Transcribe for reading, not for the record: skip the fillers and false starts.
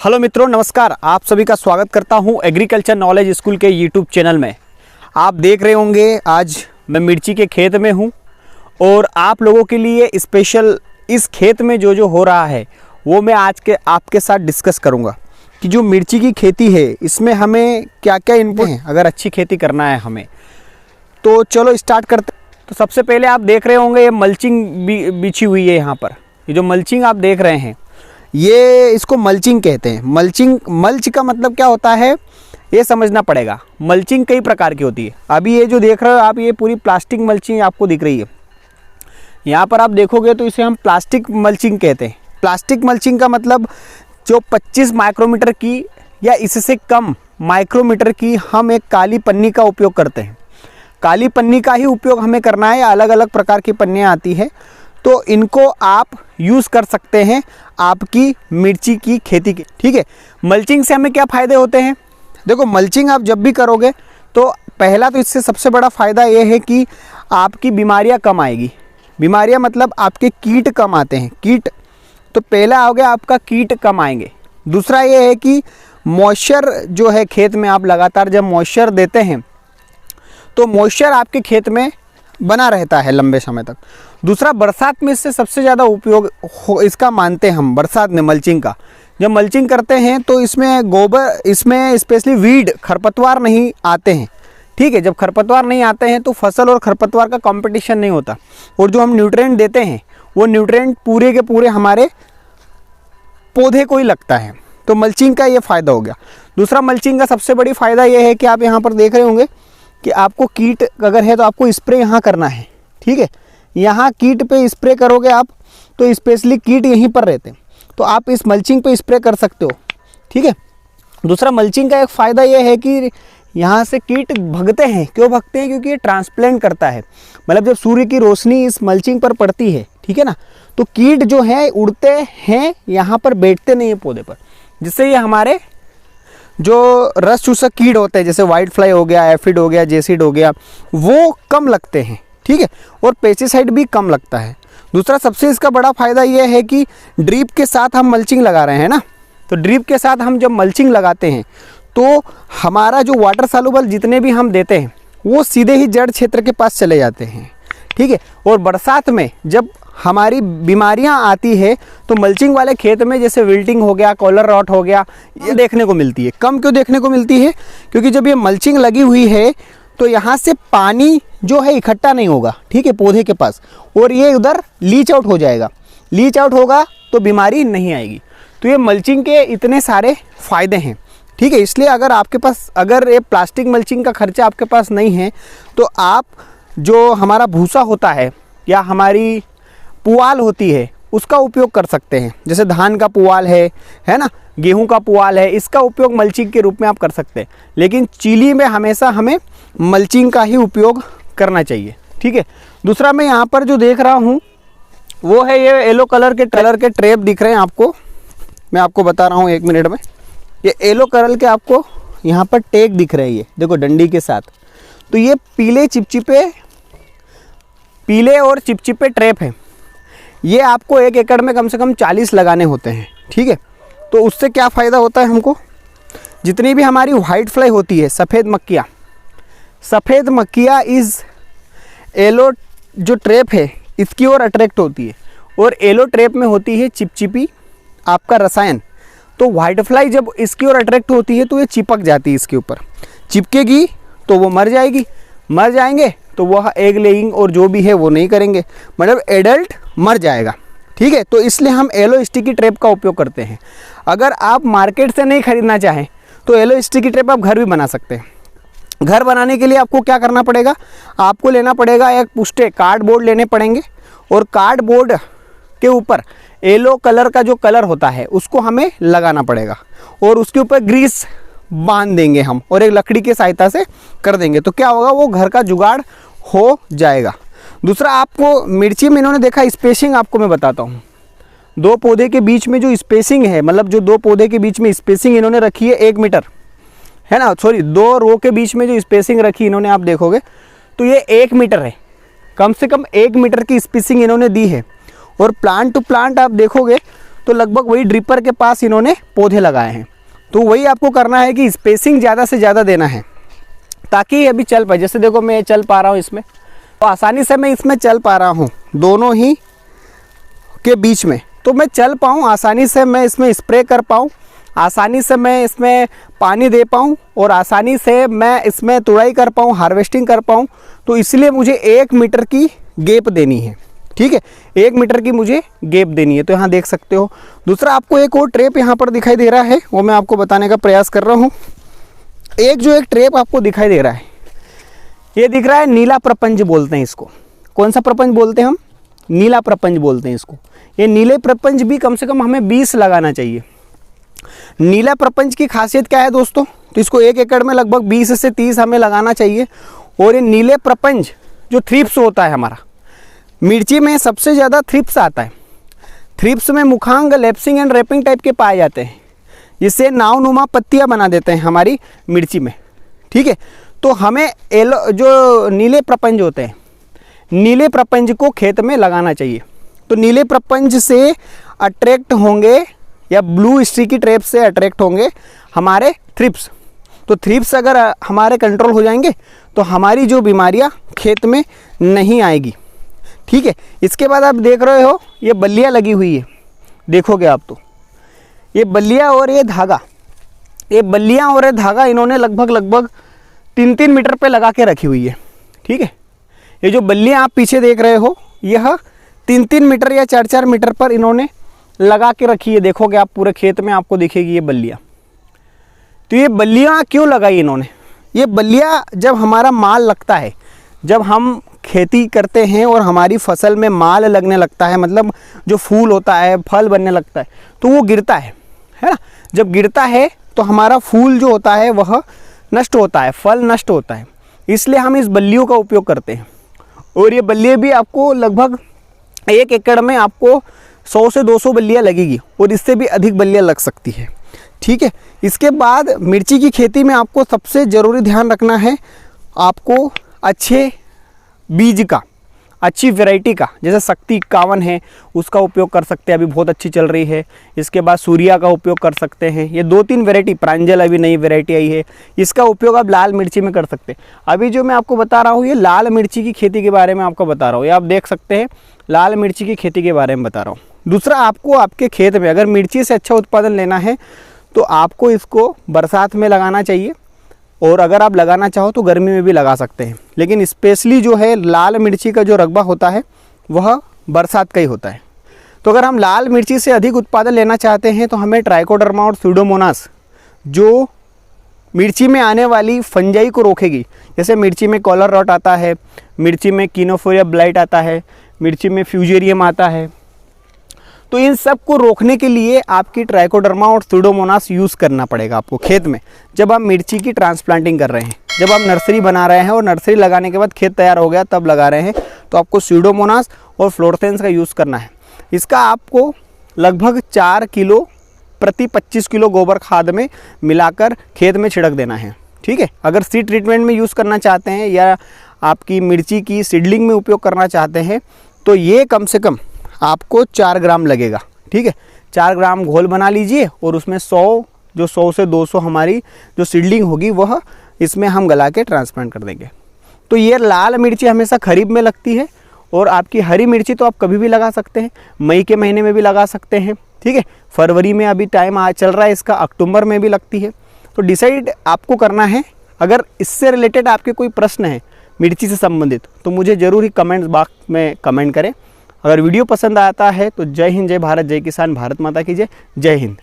Hello मित्रों, नमस्कार। आप सभी का स्वागत करता हूं एग्रीकल्चर नॉलेज स्कूल के यूट्यूब चैनल में। आप देख रहे होंगे आज मैं मिर्ची के खेत में हूं और आप लोगों के लिए स्पेशल इस खेत में जो हो रहा है वो मैं आज के आपके साथ डिस्कस करूंगा कि जो मिर्ची की खेती है इसमें हमें क्या क्या इनपुट हैं अगर अच्छी खेती करना है हमें। तो चलो स्टार्ट करते। तो सबसे पहले आप देख रहे होंगे ये मल्चिंग बिछी हुई है यहाँ पर। ये जो मल्चिंग आप देख रहे हैं ये इसको मल्चिंग कहते हैं। मल्च का मतलब क्या होता है ये समझना पड़ेगा। मल्चिंग कई प्रकार की होती है। अभी ये जो देख रहे हो आप ये पूरी प्लास्टिक मल्चिंग आपको दिख रही है। यहाँ पर आप देखोगे तो इसे हम प्लास्टिक मल्चिंग कहते हैं। प्लास्टिक मल्चिंग का मतलब जो 25 माइक्रोमीटर की या इससे कम माइक्रोमीटर की हम एक काली पन्नी का उपयोग करते हैं। काली पन्नी का ही उपयोग हमें करना है। अलग अलग प्रकार की पन्नियाँ आती है तो इनको आप यूज़ कर सकते हैं आपकी मिर्ची की खेती के। ठीक है, मल्चिंग से हमें क्या फ़ायदे होते हैं? देखो, मल्चिंग आप जब भी करोगे तो पहला तो इससे सबसे बड़ा फ़ायदा ये है कि आपकी बीमारियां कम आएगी। बीमारियां मतलब आपके कीट कम आते हैं। कीट तो पहला हो गया आपका, कीट कम आएंगे। दूसरा ये है कि मॉइस्चर जो है खेत में, आप लगातार जब मॉइस्चर देते हैं तो मॉइस्चर आपके खेत में बना रहता है लंबे समय तक। दूसरा, बरसात में इससे सबसे ज़्यादा उपयोग इसका मानते हैं हम। बरसात में मल्चिंग का जब मल्चिंग करते हैं तो इसमें गोबर, इसमें स्पेशली वीड, खरपतवार नहीं आते हैं। ठीक है, जब खरपतवार नहीं आते हैं तो फसल और खरपतवार का कंपटीशन नहीं होता और जो हम न्यूट्रिएंट देते हैं वो न्यूट्रिएंट पूरे के पूरे हमारे पौधे को ही लगता है। तो मल्चिंग का ये फ़ायदा हो गया। दूसरा, मल्चिंग का सबसे बड़ी फ़ायदा ये है कि आप यहाँ पर देख रहे होंगे कि आपको कीट अगर है तो आपको स्प्रे यहाँ करना है। ठीक है, यहाँ कीट पे स्प्रे करोगे आप तो स्पेशली कीट यहीं पर रहते हैं तो आप इस मल्चिंग पे स्प्रे कर सकते हो। ठीक है। दूसरा, मल्चिंग का एक फ़ायदा ये है कि यहाँ से कीट भगते हैं। क्यों भगते हैं? क्योंकि ये ट्रांसप्लांट करता है। मतलब जब सूर्य की रोशनी इस मल्चिंग पर पड़ती है, ठीक है ना, तो कीट जो हैं उड़ते हैं, यहाँ पर बैठते नहीं है पौधे पर, जिससे ये हमारे जो रस चूसक कीट होते हैं जैसे वाइट फ्लाई हो गया, एफिड हो गया, जेसिड हो गया, वो कम लगते हैं। ठीक है, और पेस्टिसाइड भी कम लगता है। दूसरा, सबसे इसका बड़ा फ़ायदा ये है कि ड्रिप के साथ हम मल्चिंग लगा रहे हैं ना, तो ड्रिप के साथ हम जब मल्चिंग लगाते हैं तो हमारा जो वाटर सॉल्युबल जितने भी हम देते हैं वो सीधे ही जड़ क्षेत्र के पास चले जाते हैं। ठीक है, और बरसात में जब हमारी बीमारियां आती है तो मल्चिंग वाले खेत में जैसे विल्टिंग हो गया, कॉलर रॉट हो गया, ये देखने को मिलती है। कम क्यों देखने को मिलती है? क्योंकि जब ये मल्चिंग लगी हुई है तो यहाँ से पानी जो है इकट्ठा नहीं होगा, ठीक है, पौधे के पास, और ये उधर लीच आउट हो जाएगा। लीच आउट होगा तो बीमारी नहीं आएगी। तो ये मल्चिंग के इतने सारे फ़ायदे हैं। ठीक है, इसलिए अगर आपके पास, अगर ये प्लास्टिक मल्चिंग का खर्चा आपके पास नहीं है तो आप जो हमारा भूसा होता है या हमारी पुआल होती है उसका उपयोग कर सकते हैं। जैसे धान का पुआल है ना, गेहूं का पुआल है, इसका उपयोग मल्चिंग के रूप में आप कर सकते हैं। लेकिन चीली में हमेशा हमें मल्चिंग का ही उपयोग करना चाहिए। ठीक है। दूसरा, मैं यहाँ पर जो देख रहा हूँ वो है ये येलो कलर के ट्रैप दिख रहे हैं आपको। मैं आपको बता रहा हूँ 1 मिनट में। ये येलो कलर के आपको यहाँ पर टैग दिख रहे हैं, ये देखो डंडी के साथ। तो ये पीले और चिपचिपे ट्रैप हैं। ये आपको 1 एकड़ में कम से कम 40 लगाने होते हैं। ठीक है, तो उससे क्या फ़ायदा होता है हमको? जितनी भी हमारी वाइट फ्लाई होती है, सफ़ेद मक्खियाँ इस येलो जो ट्रैप है इसकी ओर अट्रैक्ट होती है, और येलो ट्रैप में होती है चिपचिपी आपका रसायन। तो वाइट फ्लाई जब इसकी ओर अट्रैक्ट होती है तो ये चिपक जाती है, इसके ऊपर चिपकेगी तो वो मर जाएंगे तो वह एग लेइंग और जो भी है वो नहीं करेंगे, मतलब एडल्ट मर जाएगा। ठीक है, तो इसलिए हम येलो स्टिकी ट्रैप का उपयोग करते हैं। अगर आप मार्केट से नहीं खरीदना चाहें तो येलो स्टिकी ट्रैप आप घर भी बना सकते हैं। घर बनाने के लिए आपको क्या करना पड़ेगा? आपको लेना पड़ेगा एक पुष्टे कार्डबोर्ड लेने पड़ेंगे, और कार्डबोर्ड के ऊपर येलो कलर का जो कलर होता है उसको हमें लगाना पड़ेगा, और उसके ऊपर ग्रीस बांध देंगे हम, और एक लकड़ी की सहायता से कर देंगे। तो क्या होगा, वो घर का जुगाड़ हो जाएगा। दूसरा, आपको मिर्ची में इन्होंने देखा स्पेसिंग, आपको मैं बताता हूँ। 2 पौधे के बीच में जो स्पेसिंग है, मतलब जो 2 पौधे के बीच में स्पेसिंग इन्होंने रखी है 1 मीटर, है ना, सॉरी 2 रो के बीच में जो स्पेसिंग रखी इन्होंने, आप देखोगे तो ये 1 मीटर है। कम से कम 1 मीटर की स्पेसिंग इन्होंने दी है। और प्लांट टू प्लांट आप देखोगे तो लगभग वही ड्रिपर के पास इन्होंने पौधे लगाए हैं। तो वही आपको करना है कि स्पेसिंग ज़्यादा से ज़्यादा देना है ताकि अभी चल पाए। जैसे देखो मैं चल पा रहा हूँ इसमें, तो आसानी से मैं इसमें चल पा रहा हूँ दोनों ही के बीच में, तो मैं चल पाऊँ आसानी से, मैं इसमें स्प्रे कर पाऊँ, आसानी से मैं इसमें पानी दे पाऊँ और आसानी से मैं इसमें तुड़ाई कर पाऊँ, हार्वेस्टिंग कर पाऊँ। तो इसलिए मुझे 1 मीटर की गैप देनी है, ठीक है, 1 मीटर की मुझे गैप देनी है। तो यहाँ देख सकते हो। दूसरा आपको एक और ट्रेप यहाँ पर दिखाई दे रहा है, वो मैं आपको बताने का प्रयास कर रहा हूँ। एक ट्रेप आपको दिखाई दे रहा है, ये दिख रहा है नीला प्रपंच बोलते हैं इसको। कौन सा प्रपंच बोलते हैं हम? नीला प्रपंच बोलते हैं इसको। ये नीले प्रपंच भी कम से कम हमें 20 लगाना चाहिए। नीला प्रपंच की खासियत क्या है दोस्तों? तो इसको 1 एकड़ में लगभग 20 से 30 हमें लगाना चाहिए। और ये नीले प्रपंच जो थ्रिप्स होता है हमारा, मिर्ची में सबसे ज़्यादा थ्रिप्स आता है। थ्रिप्स में मुखांग, लैप्सिंग एंड रैपिंग टाइप के पाए जाते हैं, जिससे नावनुमा पत्तियां बना देते हैं हमारी मिर्ची में, ठीक है। तो हमें जो नीले प्रपंच होते हैं, नीले प्रपंच को खेत में लगाना चाहिए। तो नीले प्रपंच से अट्रैक्ट होंगे या ब्लू स्टिकी ट्रैप से अट्रैक्ट होंगे हमारे थ्रिप्स। तो थ्रिप्स अगर हमारे कंट्रोल हो जाएंगे तो हमारी जो बीमारियां खेत में नहीं आएगी, ठीक है। इसके बाद आप देख रहे हो ये बल्लियाँ लगी हुई है, देखोगे आप तो ये बल्लियाँ और ये धागा, ये बल्लियाँ और ये धागा इन्होंने लगभग 3-3 मीटर पे लगा के रखी हुई है, ठीक है। ये जो बल्लियाँ आप पीछे देख रहे हो, यह 3-3 मीटर या 4-4 मीटर पर इन्होंने लगा के रखी है। देखोगे आप पूरे खेत में आपको दिखेगी ये बल्लियाँ। तो ये बल्लियाँ क्यों लगाई इन्होंने? ये बल्लियाँ जब हमारा माल लगता है, जब हम खेती करते हैं और हमारी फसल में माल लगने लगता है, मतलब जो फूल होता है, फल बनने लगता है, तो वो गिरता है ना। जब गिरता है तो हमारा फूल जो होता है वह नष्ट होता है, फल नष्ट होता है। इसलिए हम इस बल्लियों का उपयोग करते हैं। और ये बल्लियाँ भी आपको लगभग 1 एकड़ में आपको 100 से 200 बल्लियाँ लगेगी, और इससे भी अधिक बल्लियाँ लग सकती है, ठीक है। इसके बाद मिर्ची की खेती में आपको सबसे ज़रूरी ध्यान रखना है, आपको अच्छे बीज का, अच्छी वैरायटी का, जैसे शक्ति 51 है उसका उपयोग कर सकते हैं, अभी बहुत अच्छी चल रही है। इसके बाद सूर्या का उपयोग कर सकते हैं। ये 2-3 वैरायटी, प्रांजल अभी नई वैरायटी आई है, इसका उपयोग आप लाल मिर्ची में कर सकते हैं। अभी जो मैं आपको बता रहा हूँ ये लाल मिर्ची की खेती के बारे में आपको बता रहा हूँ, ये आप देख सकते हैं लाल मिर्ची की खेती के बारे में बता रहा हूँ। दूसरा, आपको आपके खेत में अगर मिर्ची से अच्छा उत्पादन लेना है तो आपको इसको बरसात में लगाना चाहिए, और अगर आप लगाना चाहो तो गर्मी में भी लगा सकते हैं। लेकिन स्पेशली जो है लाल मिर्ची का जो रकबा होता है वह बरसात का ही होता है। तो अगर हम लाल मिर्ची से अधिक उत्पादन लेना चाहते हैं तो हमें ट्राइकोडर्मा और स्यूडोमोनास, जो मिर्ची में आने वाली फंजाई को रोकेगी, जैसे मिर्ची में कॉलर रॉट आता है, मिर्ची में कीनोफोरिया ब्लाइट आता है, मिर्ची में फ्यूजेरियम आता है, तो इन सब को रोकने के लिए आपकी ट्राइकोडर्मा और स्यूडोमोनास यूज़ करना पड़ेगा आपको खेत में, जब आप मिर्ची की ट्रांसप्लांटिंग कर रहे हैं, जब आप नर्सरी बना रहे हैं और नर्सरी लगाने के बाद खेत तैयार हो गया तब लगा रहे हैं, तो आपको स्यूडोमोनास और फ्लोरेसेंस का यूज़ करना है। इसका आपको लगभग 4 किलो प्रति 25 किलो गोबर खाद में मिलाकर खेत में छिड़क देना है, ठीक है। अगर सीड ट्रीटमेंट में यूज़ करना चाहते हैं या आपकी मिर्ची की सीडलिंग में उपयोग करना चाहते हैं तो ये कम से कम आपको 4 ग्राम लगेगा, ठीक है। 4 ग्राम घोल बना लीजिए और उसमें 100 से 200 हमारी जो सीडलिंग होगी वह इसमें हम गला के ट्रांसप्लांट कर देंगे। तो ये लाल मिर्ची हमेशा खरीफ में लगती है, और आपकी हरी मिर्ची तो आप कभी भी लगा सकते हैं, मई के महीने में भी लगा सकते हैं, ठीक है। फरवरी में अभी टाइम चल रहा है इसका, अक्टूबर में भी लगती है। तो डिसाइड आपको करना है। अगर इससे रिलेटेड आपके कोई प्रश्न है मिर्ची से संबंधित तो मुझे ज़रूर ही कमेंट्स बॉक्स में कमेंट करें। अगर वीडियो पसंद आता है तो जय हिंद, जय भारत, जय किसान, भारत माता की जय, जय हिंद।